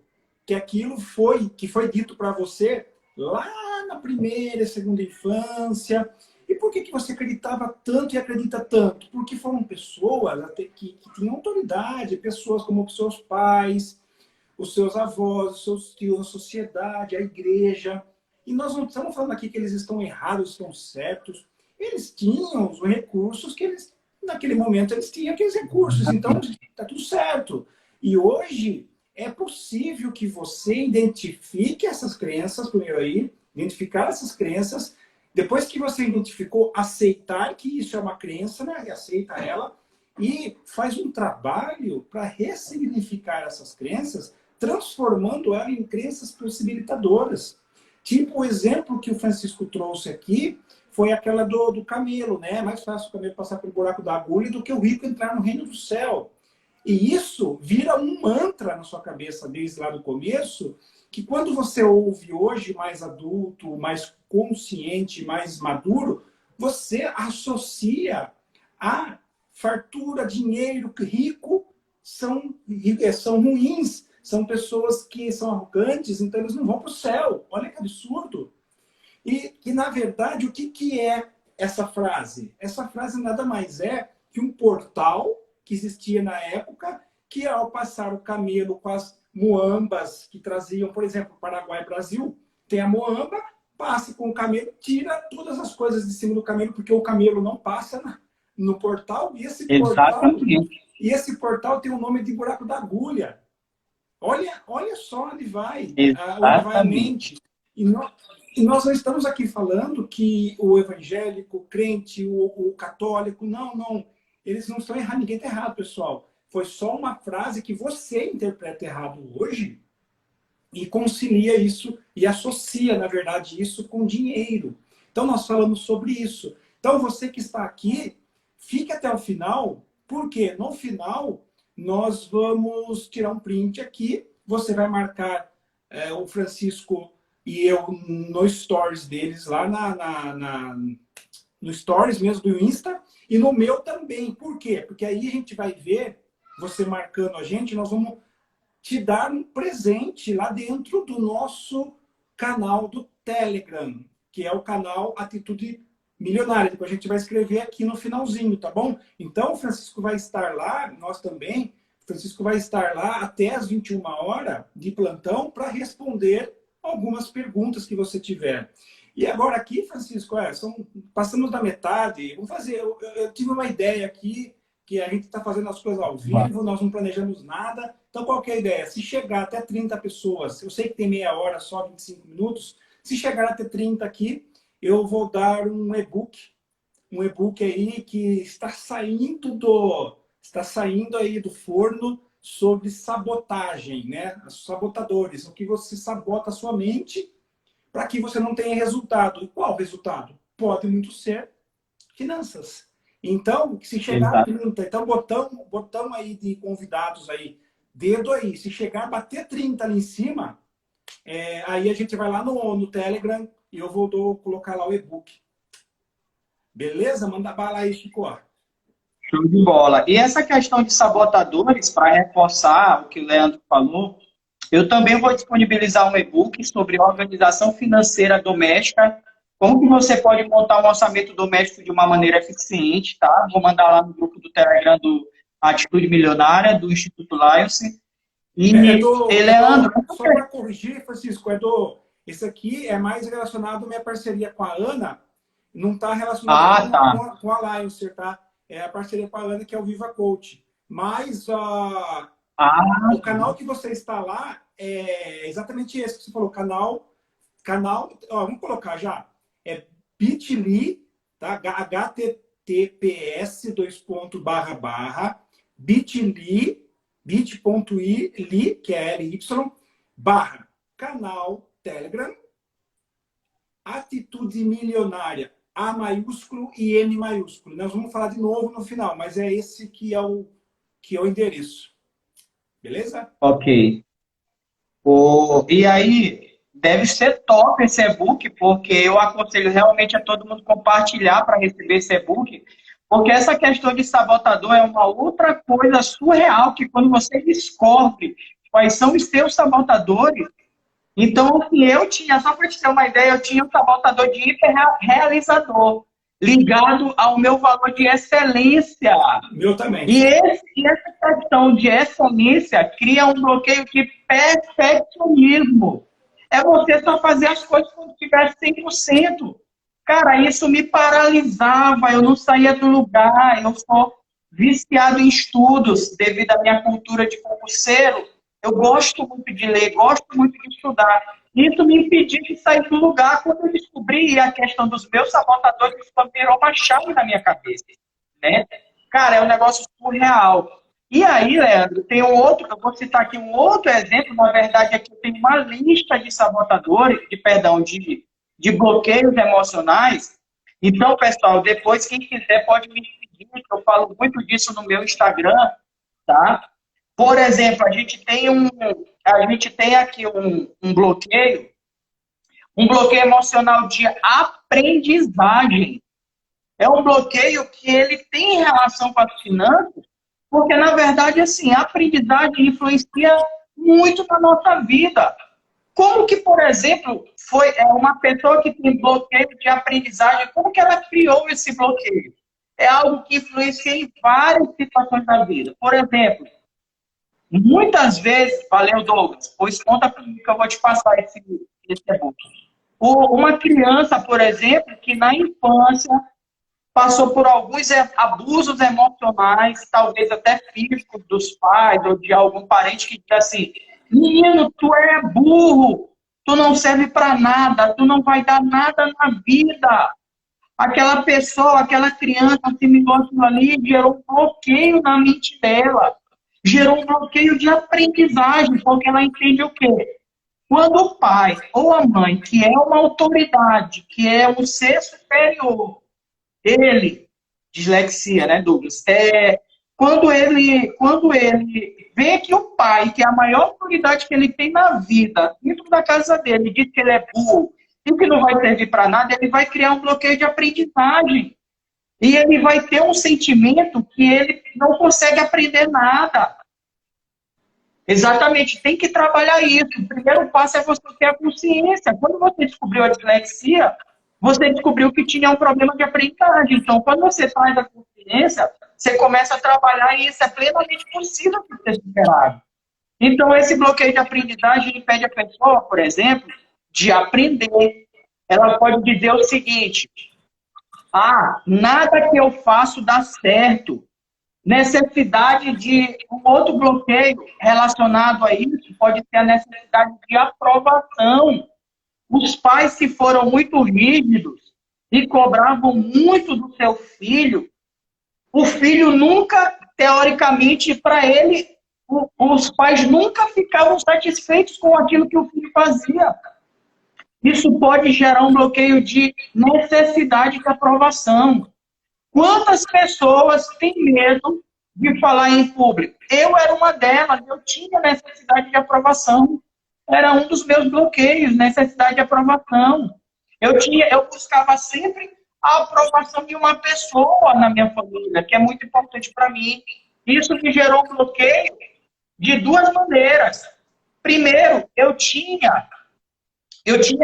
foi dito para você lá na primeira e segunda infância. E por que você acreditava tanto e acredita tanto? Porque foram pessoas até que tinham autoridade, pessoas como os seus pais, os seus avós, os seus tios, a sociedade, a igreja. E nós não estamos falando aqui que eles estão errados, estão certos. Eles tinham os recursos que eles, naquele momento, eles tinham aqueles recursos. Então, está tudo certo. E hoje é possível que você identifique essas crenças, primeiro aí, identificar essas crenças. Depois que você identificou, aceitar que isso é uma crença, né? E aceita ela e faz um trabalho para ressignificar essas crenças, transformando ela em crenças possibilitadoras. Tipo o exemplo que o Francisco trouxe aqui foi aquela do camelo, né? É mais fácil o camelo passar pelo buraco da agulha do que o rico entrar no reino do céu. E isso vira um mantra na sua cabeça desde lá do começo, que quando você ouve hoje mais adulto, mais consciente, mais maduro, você associa a fartura, dinheiro, rico, são ruins, são pessoas que são arrogantes, então eles não vão para o céu. Olha que absurdo. E na verdade, o que é essa frase? Essa frase nada mais é que um portal que existia na época, que ao passar o camelo com as muambas que traziam, por exemplo, Paraguai e Brasil, tem a muamba, passa com o camelo, tira todas as coisas de cima do camelo, porque o camelo não passa no portal, e esse portal tem o nome de buraco da agulha. Olha só onde vai a mente. E nós não estamos aqui falando que o evangélico, o crente, o católico, não. Eles não estão errados, ninguém está errado, pessoal. Foi só uma frase que você interpreta errado hoje e concilia isso e associa, na verdade, isso com dinheiro. Então, nós falamos sobre isso. Então, você que está aqui, fique até o final, porque no final nós vamos tirar um print aqui, você vai marcar o Francisco e eu no stories deles, lá no stories mesmo do Insta, e no meu também. Por quê? Porque aí a gente vai ver, você marcando a gente, nós vamos te dar um presente lá dentro do nosso canal do Telegram, que é o canal Atitude Milionária. Depois a gente vai escrever aqui no finalzinho, tá bom? Então o Francisco vai estar lá, nós também, o Francisco vai estar lá até as 21 horas de plantão para responder algumas perguntas que você tiver. E agora aqui, Francisco, passamos da metade. Vamos fazer. Eu tive uma ideia aqui, que a gente está fazendo as coisas ao vivo, nós não planejamos nada. Então, qual que é a ideia? Se chegar até 30 pessoas, eu sei que tem meia hora só, 25 minutos, se chegar até 30 aqui, eu vou dar um e-book. Um e-book aí que está saindo aí do forno sobre sabotagem, né? Os sabotadores, o que você sabota a sua mente para que você não tenha resultado. E qual resultado? Pode muito ser finanças. Então, se chegar a 30, então botão aí de convidados aí, dedo aí, se chegar a bater 30 ali em cima, aí a gente vai lá no Telegram e eu vou colocar lá o e-book. Beleza? Manda bala aí, Chico. Show de bola. E essa questão de sabotadores, para reforçar o que o Leandro falou, eu também vou disponibilizar um e-book sobre organização financeira doméstica, como que você pode montar um orçamento doméstico de uma maneira eficiente, tá? Vou mandar lá no grupo do Telegram do Atitude Milionária, do Instituto Lions. E, Leandro... Só para corrigir, Francisco, esse aqui é mais relacionado à minha parceria com a Ana, não está relacionado com a Lions, tá? É a parceria com a Ana, que é o Viva Coach. Mas o canal que você está lá é exatamente esse que você falou. Canal, vamos colocar já. É bit.ly, tá? https bit.ly, bit.ly, que é ly, barra, canal Telegram, Atitude Milionária, A maiúsculo e M maiúsculo. Nós vamos falar de novo no final, mas é esse que é o endereço. Beleza? Ok. E aí, deve ser top esse e-book, porque eu aconselho realmente a todo mundo compartilhar para receber esse e-book, porque essa questão de sabotador é uma outra coisa surreal, que quando você descobre quais são os seus sabotadores, então, assim, eu tinha, só para te ter uma ideia, eu tinha um sabotador de hiperrealizador, ligado ao meu valor de excelência. Meu também. E essa questão de excelência cria um bloqueio de perfeccionismo. É você só fazer as coisas quando tiver 100%. Cara, isso me paralisava, eu não saía do lugar, eu sou viciado em estudos devido à minha cultura de concurseiro. Eu gosto muito de ler, gosto muito de estudar. Isso me impedia de sair do lugar. Quando eu descobri a questão dos meus sabotadores, isso virou uma chave na minha cabeça, né? Cara, é um negócio surreal. E aí, Leandro, tem um outro, eu vou citar aqui um outro exemplo, na verdade, aqui eu tenho uma lista de sabotadores, de bloqueios emocionais. Então, pessoal, depois, quem quiser pode me seguir, eu falo muito disso no meu Instagram, tá? Por exemplo, a gente tem aqui um bloqueio emocional de aprendizagem. É um bloqueio que ele tem relação com as finanças, porque, na verdade, assim, a aprendizagem influencia muito na nossa vida. Como que, por exemplo, foi uma pessoa que tem bloqueio de aprendizagem, como que ela criou esse bloqueio? É algo que influencia em várias situações da vida. Por exemplo, muitas vezes, valeu, Douglas, pois conta comigo que eu vou te passar esse e-book. Uma criança, por exemplo, que na infância passou por alguns abusos emocionais, talvez até físicos dos pais ou de algum parente que diz assim: menino, tu é burro, tu não serve para nada, tu não vai dar nada na vida. Aquela pessoa, aquela criança, esse negócio ali gerou um bloqueio na mente dela. Gerou um bloqueio de aprendizagem, porque ela entende o quê? Quando o pai ou a mãe, que é uma autoridade, que é um ser superior, dislexia, né, Douglas? Quando ele vê que o pai, que é a maior autoridade que ele tem na vida, dentro da casa dele, diz que ele é burro e que não vai servir para nada, ele vai criar um bloqueio de aprendizagem. E ele vai ter um sentimento que ele não consegue aprender nada. Exatamente, tem que trabalhar isso. O primeiro passo é você ter a consciência. Quando você descobriu a dislexia, você descobriu que tinha um problema de aprendizagem. Então, quando você traz a consciência, você começa a trabalhar e isso é plenamente possível de ser superado. Então, esse bloqueio de aprendizagem impede a pessoa, por exemplo, de aprender. Ela pode dizer o seguinte: nada que eu faço dá certo. Necessidade de um outro bloqueio relacionado a isso pode ser a necessidade de aprovação. Os pais que foram muito rígidos e cobravam muito do seu filho, o filho nunca, teoricamente, para ele, os pais nunca ficavam satisfeitos com aquilo que o filho fazia. Isso pode gerar um bloqueio de necessidade de aprovação. Quantas pessoas têm medo de falar em público? Eu era uma delas, eu tinha necessidade de aprovação. Era um dos meus bloqueios, necessidade de aprovação. Eu buscava sempre a aprovação de uma pessoa na minha família, que é muito importante para mim. Isso me gerou um bloqueio de duas maneiras. Primeiro, eu tinha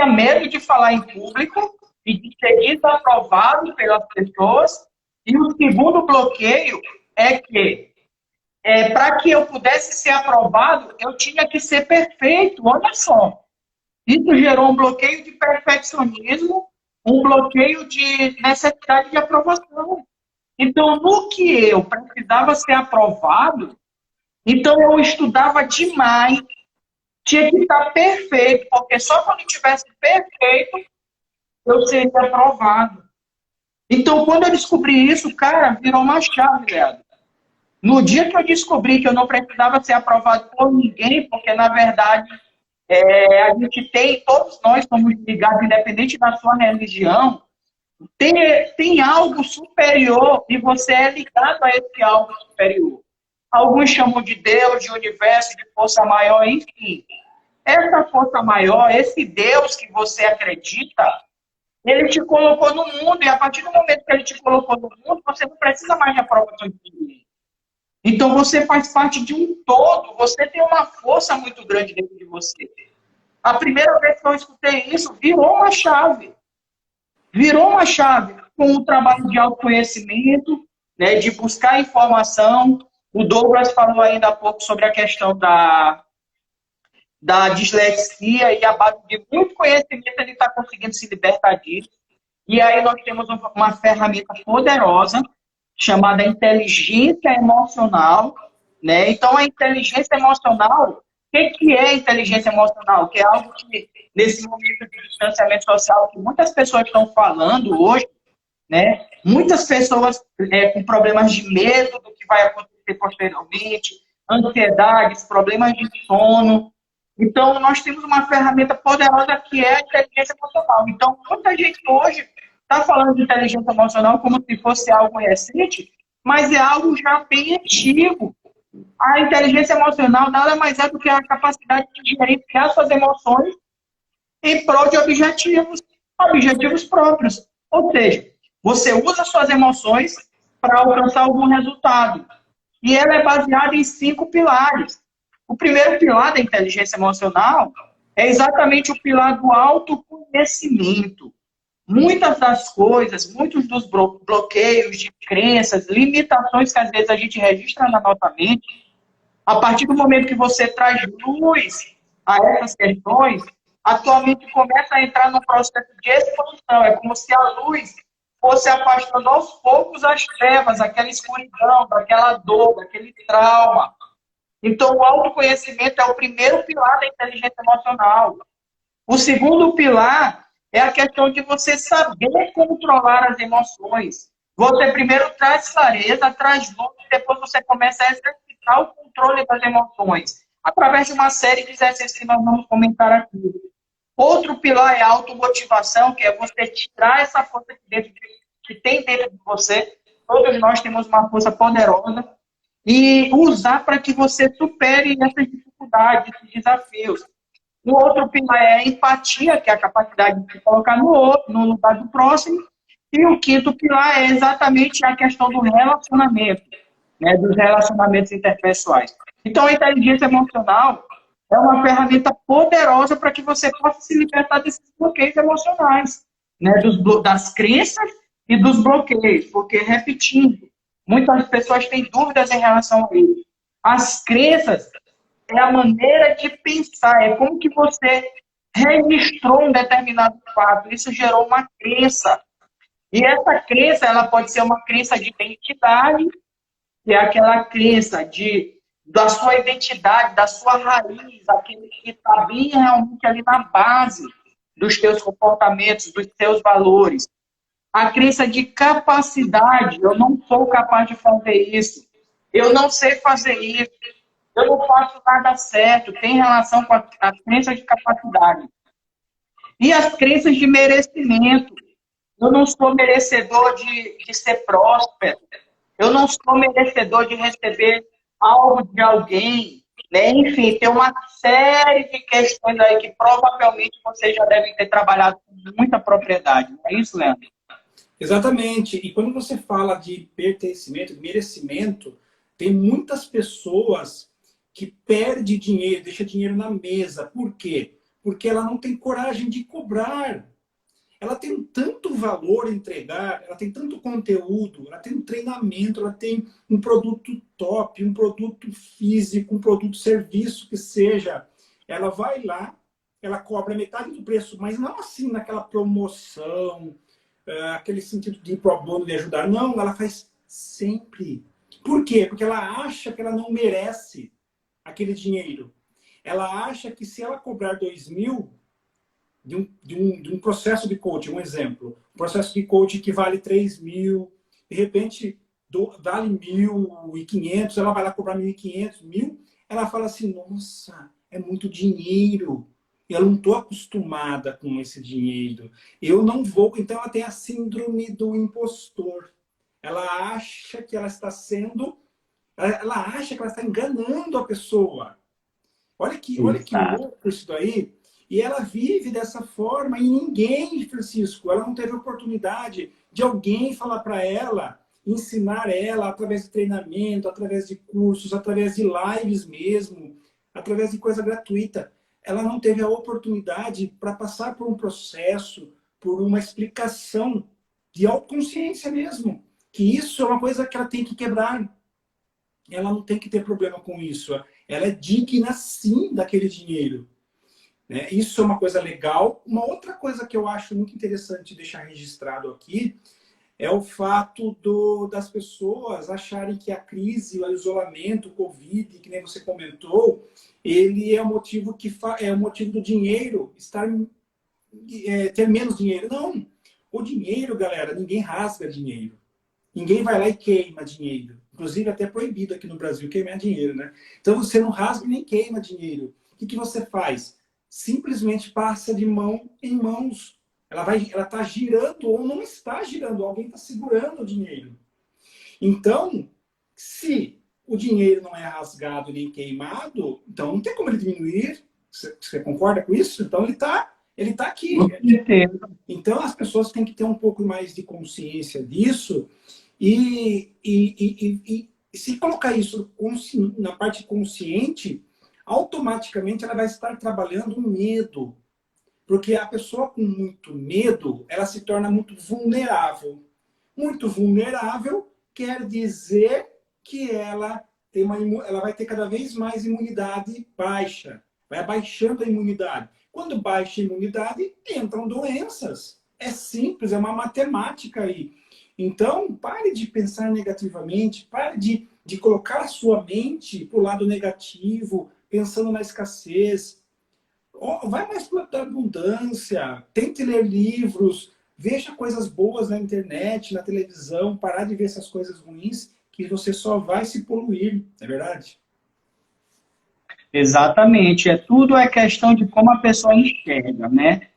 medo de falar em público e de ser desaprovado pelas pessoas. E o segundo bloqueio é que, para que eu pudesse ser aprovado, eu tinha que ser perfeito. Olha só. Isso gerou um bloqueio de perfeccionismo, um bloqueio de necessidade de aprovação. Então, no que eu precisava ser aprovado, então eu estudava demais, tinha que estar perfeito, porque só quando estivesse perfeito eu seria aprovado. Então, quando eu descobri isso, cara, virou uma chave, Leandro. No dia que eu descobri que eu não precisava ser aprovado por ninguém, porque, na verdade, a gente tem, todos nós somos ligados, independente da sua religião, tem algo superior e você é ligado a esse algo superior. Alguns chamam de Deus, de universo, de força maior, enfim. Essa força maior, esse Deus que você acredita, ele te colocou no mundo, e a partir do momento que ele te colocou no mundo, você não precisa mais de aprovação de ninguém. Então você faz parte de um todo, você tem uma força muito grande dentro de você. A primeira vez que eu escutei isso, virou uma chave. Virou uma chave com o trabalho de autoconhecimento, né, de buscar informação. O Douglas falou ainda há pouco sobre a questão da dislexia, e a base de muito conhecimento ele está conseguindo se libertar disso. E aí nós temos uma ferramenta poderosa chamada inteligência emocional, né? Então, a inteligência emocional, o que é inteligência emocional? Que é algo que, nesse momento de distanciamento social, que muitas pessoas estão falando hoje, né? Muitas pessoas com problemas de medo do que vai acontecer posteriormente, ansiedades, problemas de sono. Então, nós temos uma ferramenta poderosa que é a inteligência emocional. Então, muita gente hoje está falando de inteligência emocional como se fosse algo recente, mas é algo já bem antigo. A inteligência emocional nada mais é do que a capacidade de gerenciar suas emoções em prol de objetivos próprios. Ou seja, você usa suas emoções para alcançar algum resultado. E ela é baseada em 5 pilares. O primeiro pilar da inteligência emocional é exatamente o pilar do autoconhecimento. Muitas das coisas, muitos dos bloqueios de crenças, limitações que às vezes a gente registra na nossa mente, a partir do momento que você traz luz a essas questões, a tua mente começa a entrar num processo de expansão. É como se a luz fosse afastando aos poucos as trevas, aquela escuridão, aquela dor, aquele trauma. Então, o autoconhecimento é o primeiro pilar da inteligência emocional. O segundo pilar é a questão de você saber controlar as emoções. Você primeiro traz clareza, traz luz, e depois você começa a exercitar o controle das emoções, através de uma série de exercícios que nós vamos comentar aqui. Outro pilar é a automotivação, que é você tirar essa força que tem dentro de você. Todos nós temos uma força poderosa, e usar para que você supere essas dificuldades, esses desafios. O outro pilar é a empatia, que é a capacidade de se colocar no outro, no lugar do próximo. E o quinto pilar é exatamente a questão do relacionamento, né, dos relacionamentos interpessoais. Então, a inteligência emocional é uma ferramenta poderosa para que você possa se libertar desses bloqueios emocionais, né, das crenças e dos bloqueios. Porque, repetindo, muitas pessoas têm dúvidas em relação a isso. As crenças é a maneira de pensar, é como que você registrou um determinado fato. Isso gerou uma crença. E essa crença, ela pode ser uma crença de identidade, que é aquela crença da sua identidade, da sua raiz, aquele que está bem realmente ali na base dos teus comportamentos, dos teus valores. A crença de capacidade, eu não sou capaz de fazer isso, eu não sei fazer isso, eu não faço nada certo, tem relação com a crença de capacidade. E as crenças de merecimento, eu não sou merecedor de ser próspero, eu não sou merecedor de receber algo de alguém, né? Enfim, tem uma série de questões aí que provavelmente vocês já devem ter trabalhado com muita propriedade. Não é isso, Leandro? Exatamente. E quando você fala de pertencimento, de merecimento, tem muitas pessoas que perdem dinheiro, deixam dinheiro na mesa. Por quê? Porque ela não tem coragem de cobrar. Ela tem tanto valor a entregar, ela tem tanto conteúdo, ela tem um treinamento, ela tem um produto top, um produto físico, um produto serviço que seja. Ela vai lá, ela cobra metade do preço, mas não assim naquela promoção, aquele sentido de ir pro bono, de ajudar. Não, ela faz sempre. Por quê? Porque ela acha que ela não merece aquele dinheiro. Ela acha que se ela cobrar 2.000 de um processo de coaching, um exemplo, um processo de coaching que vale 3.000, de repente vale 1.500, ela vai lá cobrar 1.500, 1.000, ela fala assim, nossa, é muito dinheiro, eu não estou acostumada com esse dinheiro, eu não vou, então ela tem a síndrome do impostor, ela acha que ela está sendo, ela acha que ela está enganando a pessoa. Olha que Exato. louco isso daí. E ela vive dessa forma e ninguém, Francisco, ela não teve oportunidade de alguém falar para ela, ensinar ela através de treinamento, através de cursos, através de lives mesmo, através de coisa gratuita. Ela não teve a oportunidade para passar por um processo, por uma explicação de autoconsciência mesmo. Que isso é uma coisa que ela tem que quebrar. Ela não tem que ter problema com isso. Ela é digna, sim, daquele dinheiro. Né? Isso é uma coisa legal. Uma outra coisa que eu acho muito interessante deixar registrado aqui é o fato das pessoas acharem que a crise, o isolamento, o Covid, que nem você comentou, ele é o motivo é o motivo do dinheiro ter menos dinheiro. Não. O dinheiro, galera, ninguém rasga dinheiro. Ninguém vai lá e queima dinheiro. Inclusive, até é proibido aqui no Brasil queimar dinheiro, né? Então, você não rasga nem queima dinheiro. O que você faz? Simplesmente passa de mão em mãos. Ela está girando ou não está girando. Alguém está segurando o dinheiro. Então, se o dinheiro não é rasgado nem queimado, então não tem como ele diminuir. Você concorda com isso? Então, ele tá aqui. Com certeza. Então, as pessoas têm que ter um pouco mais de consciência disso e se colocar isso na parte consciente, automaticamente ela vai estar trabalhando o medo. Porque a pessoa com muito medo, ela se torna muito vulnerável. Muito vulnerável quer dizer que ela vai ter cada vez mais imunidade baixa. Vai abaixando a imunidade. Quando baixa a imunidade, entram doenças. É simples, é uma matemática aí. Então, pare de pensar negativamente, pare de colocar a sua mente para o lado negativo, pensando na escassez. Vai mais para a abundância, tente ler livros, veja coisas boas na internet, na televisão, parar de ver essas coisas ruins, que você só vai se poluir, não é verdade? Exatamente. Tudo é questão de como a pessoa enxerga, né?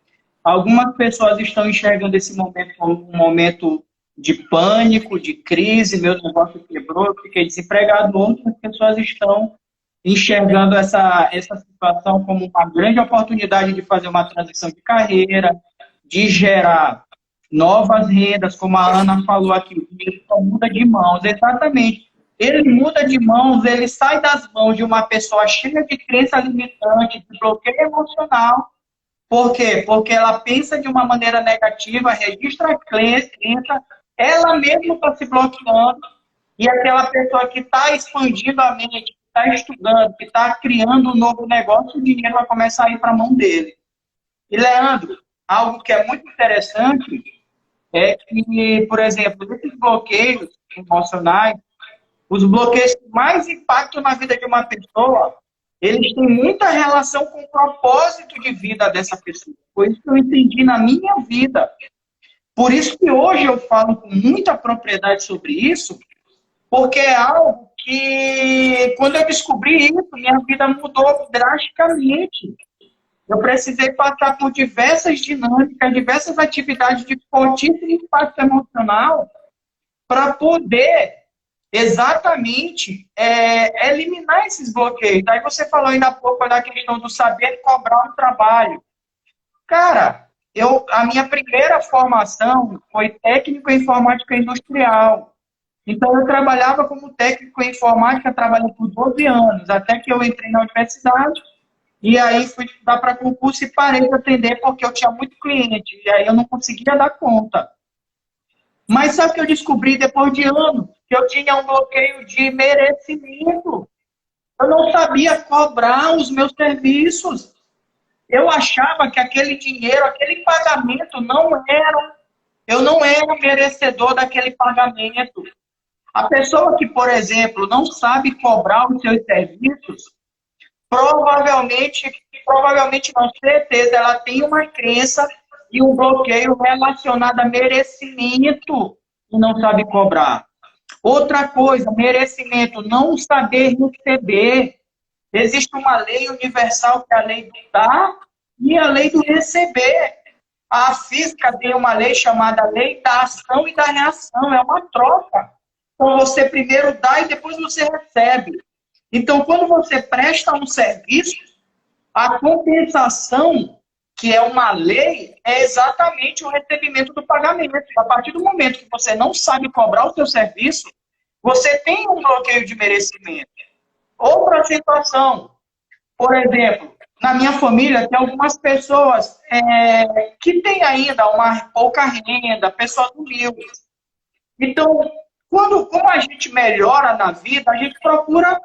Algumas pessoas estão enxergando esse momento como um momento de pânico, de crise, meu negócio quebrou, eu fiquei desempregado. Outras pessoas estão enxergando essa situação como uma grande oportunidade de fazer uma transição de carreira, de gerar novas rendas, como a Ana falou aqui, o dinheiro só muda de mãos, exatamente. Ele muda de mãos, ele sai das mãos de uma pessoa cheia de crença limitante, de bloqueio emocional. Por quê? Porque ela pensa de uma maneira negativa, registra a crença, ela mesma está se bloqueando, e aquela pessoa que está expandindo a mente, que está estudando, que está criando um novo negócio, o dinheiro vai começar a ir para a mão dele. E, Leandro, algo que é muito interessante é que, por exemplo, esses bloqueios emocionais, os bloqueios que mais impactam na vida de uma pessoa, eles têm muita relação com o propósito de vida dessa pessoa. Foi isso que eu entendi na minha vida. Por isso que hoje eu falo com muita propriedade sobre isso, porque é algo que, quando eu descobri isso, minha vida mudou drasticamente. Eu precisei passar por diversas dinâmicas, diversas atividades de fortíssimo impacto emocional para poder exatamente eliminar esses bloqueios. Aí você falou ainda há pouco da questão do saber cobrar o trabalho. Cara, a minha primeira formação foi técnico em informática industrial. Então, eu trabalhava como técnico em informática, trabalhei por 12 anos, até que eu entrei na universidade, e aí fui estudar para concurso e parei de atender porque eu tinha muito cliente, e aí eu não conseguia dar conta. Mas sabe o que eu descobri depois de anos? Que eu tinha um bloqueio de merecimento. Eu não sabia cobrar os meus serviços. Eu achava que aquele dinheiro, aquele pagamento eu não era merecedor daquele pagamento. A pessoa que, por exemplo, não sabe cobrar os seus serviços, provavelmente não, certeza, ela tem uma crença e um bloqueio relacionado a merecimento e não sabe cobrar. Outra coisa, merecimento, não saber receber. Existe uma lei universal que é a lei do dar e a lei do receber. A física tem uma lei chamada lei da ação e da reação, é uma troca. Então você primeiro dá e depois você recebe. Então, quando você presta um serviço, a compensação, que é uma lei, é exatamente o recebimento do pagamento. A partir do momento que você não sabe cobrar o seu serviço, você tem um bloqueio de merecimento. Outra situação, por exemplo, na minha família tem algumas pessoas que têm ainda uma pouca renda, pessoas humildes. Então, como a gente melhora na vida, a gente procura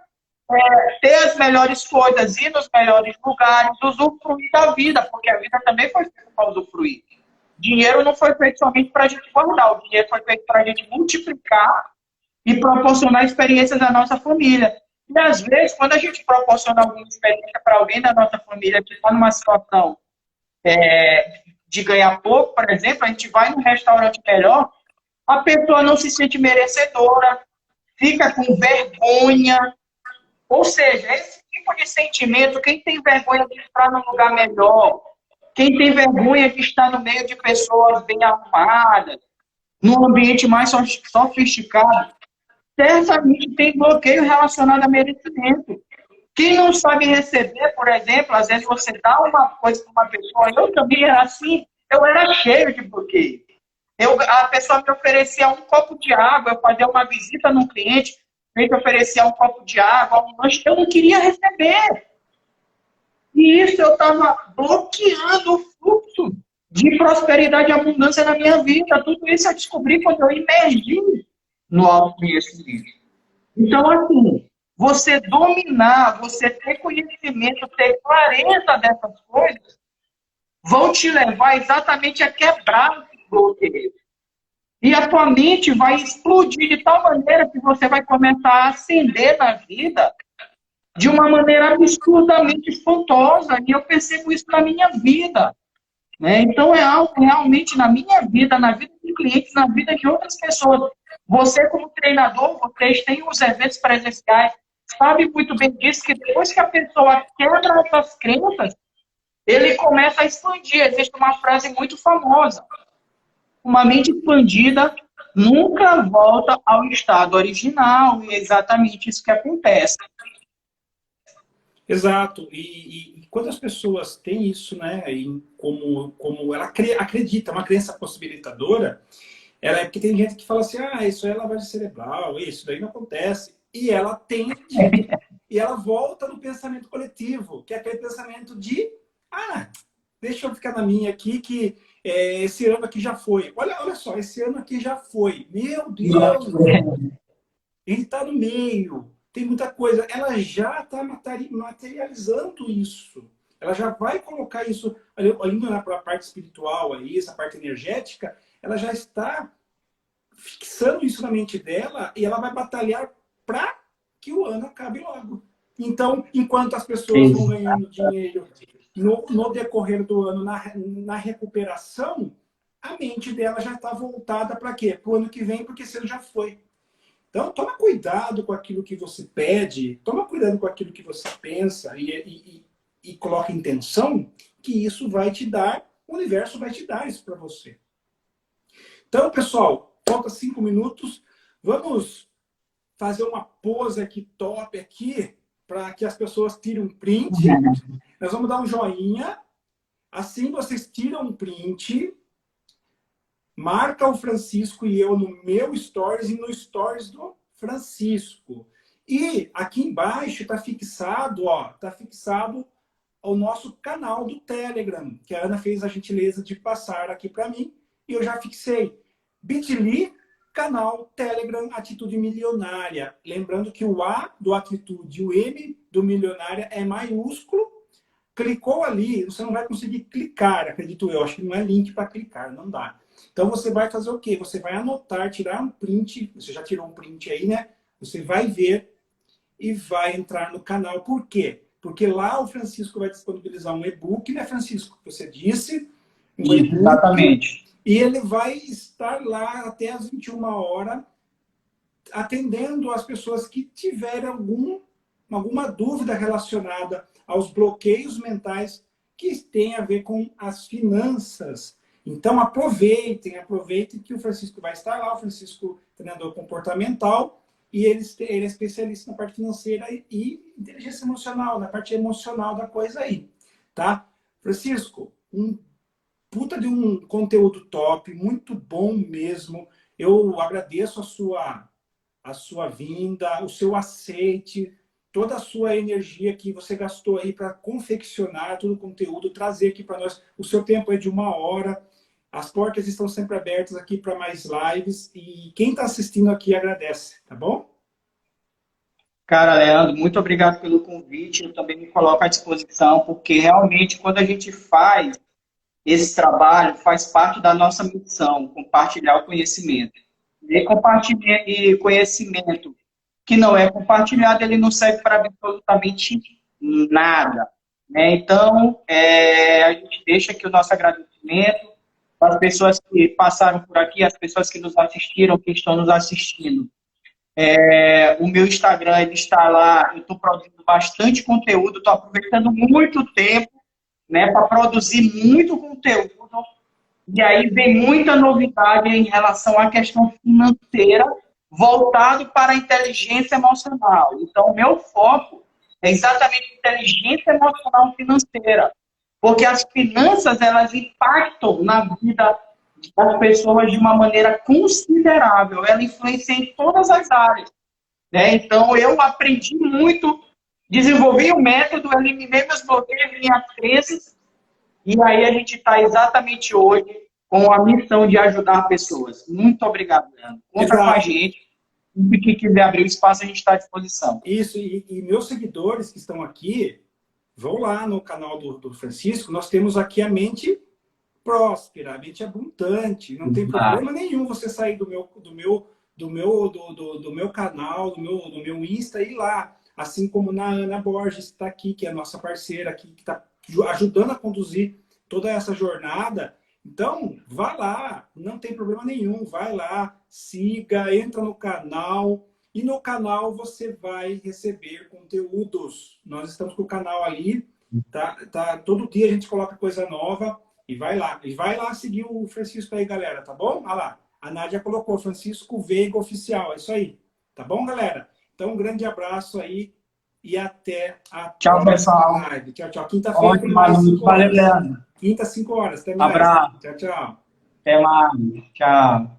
ter as melhores coisas, ir nos melhores lugares, usufruir da vida, porque a vida também foi feita para usufruir. Dinheiro não foi feito somente para a gente guardar, o dinheiro foi feito para a gente multiplicar e proporcionar experiências à nossa família. E às vezes, quando a gente proporciona alguma experiência para alguém da nossa família que está numa situação de ganhar pouco, por exemplo, a gente vai num restaurante melhor, a pessoa não se sente merecedora, fica com vergonha. Ou seja, esse tipo de sentimento, quem tem vergonha de estar num lugar melhor, quem tem vergonha de estar no meio de pessoas bem arrumadas, num ambiente mais sofisticado, certamente tem bloqueio relacionado a merecimento. Quem não sabe receber, por exemplo, às vezes você dá uma coisa para uma pessoa, eu também era assim, eu era cheio de bloqueio. A pessoa me oferecia um copo de água, eu fazia uma visita num cliente, me oferecia um copo de água, um lanche, eu não queria receber. E isso eu estava bloqueando o fluxo de prosperidade e abundância na minha vida. Tudo isso eu descobri quando eu emergi no autoconhecimento. Então, assim, você dominar, você ter conhecimento, ter clareza dessas coisas, vão te levar exatamente a quebrar esse bloqueio. E a tua mente vai explodir de tal maneira que você vai começar a ascender na vida de uma maneira absurdamente espantosa. E eu percebo isso na minha vida. Né? Então, é algo realmente na minha vida, na vida de clientes, na vida de outras pessoas. Você, como treinador, vocês têm os eventos presenciais, sabe muito bem disso, que depois que a pessoa quebra essas crenças, ele começa a expandir. Existe uma frase muito famosa. Uma mente expandida nunca volta ao estado original. E é exatamente isso que acontece. Exato. E quando as pessoas têm isso, né, como ela acredita, uma crença possibilitadora, porque tem gente que fala assim, isso é lavagem cerebral, isso daí não acontece. E ela tende, e ela volta no pensamento coletivo, que é aquele pensamento de, deixa eu ficar na minha aqui, que esse ano aqui já foi. Olha só, esse ano aqui já foi. Meu Deus! Ele está no meio. Tem muita coisa. Ela já está materializando isso. Ela já vai colocar isso, olhando para a parte espiritual, aí, essa parte energética, ela já está fixando isso na mente dela e ela vai batalhar para que o ano acabe logo. Então, enquanto as pessoas vão ganhando dinheiro no decorrer do ano, na recuperação, a mente dela já está voltada para quê? Para o ano que vem, porque esse ano já foi. Então, toma cuidado com aquilo que você pede, toma cuidado com aquilo que você pensa e coloca intenção, que isso vai te dar, o universo vai te dar isso para você. Então, pessoal, falta 5 minutos. Vamos fazer uma pose aqui top aqui, para que as pessoas tirem um print. Nós vamos dar um joinha. Assim, vocês tiram um print, marca o Francisco e eu no meu stories e no stories do Francisco. E aqui embaixo está fixado, ó, tá fixado o nosso canal do Telegram, que a Ana fez a gentileza de passar aqui para mim, e eu já fixei. Bit.ly, canal Telegram Atitude Milionária. Lembrando que o A do Atitude e o M do Milionária é maiúsculo. Clicou ali, você não vai conseguir clicar, acredito eu. Acho que não é link para clicar, não dá. Então você vai fazer o quê? Você vai anotar, tirar um print, você já tirou um print aí, né? Você vai ver e vai entrar no canal. Por quê? Porque lá o Francisco vai disponibilizar um e-book, né, Francisco? Você disse. Um Isso, exatamente. E ele vai estar lá até as 21 horas, atendendo as pessoas que tiverem alguma dúvida relacionada aos bloqueios mentais que tem a ver com as finanças. Então, aproveitem que o Francisco vai estar lá, o Francisco treinador comportamental, e ele é especialista na parte financeira e inteligência emocional, na parte emocional da coisa aí, tá? Francisco, um puta de um conteúdo top, muito bom mesmo. Eu agradeço a sua vinda, o seu aceite, toda a sua energia que você gastou aí para confeccionar todo o conteúdo, trazer aqui para nós. O seu tempo é de 1 hora. As portas estão sempre abertas aqui para mais lives. E quem está assistindo aqui agradece, tá bom? Cara, Leandro, muito obrigado pelo convite. Eu também me coloco à disposição, porque realmente quando a gente faz esse trabalho, faz parte da nossa missão, compartilhar o conhecimento. E compartilhar e conhecimento que não é compartilhado, ele não serve para absolutamente nada. Né? Então, a gente deixa aqui o nosso agradecimento para as pessoas que passaram por aqui, as pessoas que nos assistiram, que estão nos assistindo. O meu Instagram ele está lá, eu estou produzindo bastante conteúdo, estou aproveitando muito tempo, né, para produzir muito conteúdo, e aí vem muita novidade em relação à questão financeira, voltado para a inteligência emocional. Então, o meu foco é exatamente inteligência emocional financeira, porque as finanças, elas impactam na vida das pessoas de uma maneira considerável, ela influencia em todas as áreas. Né? Então, eu aprendi muito, desenvolvi o método, eliminei meus bloqueios, minhas crenças, e aí a gente está exatamente hoje com a missão de ajudar pessoas. Muito obrigado, Leandro. Conta com a gente. Se que quiser abrir o espaço, a gente está à disposição. Isso, e meus seguidores que estão aqui, vão lá no canal do Francisco, nós temos aqui a mente próspera, a mente abundante. Não tem problema nenhum você sair do meu canal, do meu Insta e ir lá. Assim como na Ana Borges, que está aqui, que é a nossa parceira aqui, que está ajudando a conduzir toda essa jornada. Então, vá lá, não tem problema nenhum, vai lá, siga, entra no canal, e no canal você vai receber conteúdos. Nós estamos com o canal ali, todo dia a gente coloca coisa nova, e vai lá seguir o Francisco aí, galera, tá bom? Olha lá, a Nádia colocou, Francisco Veiga Oficial, é isso aí, tá bom, galera? Então, um grande abraço aí, e até a tchau, pessoal. live. Tchau, tchau. Quinta-feira tem mais 5 horas. Valeu, Leandro. Quinta, 5 horas. Até mais. Abraço. Tchau, tchau. Até mais. Tchau.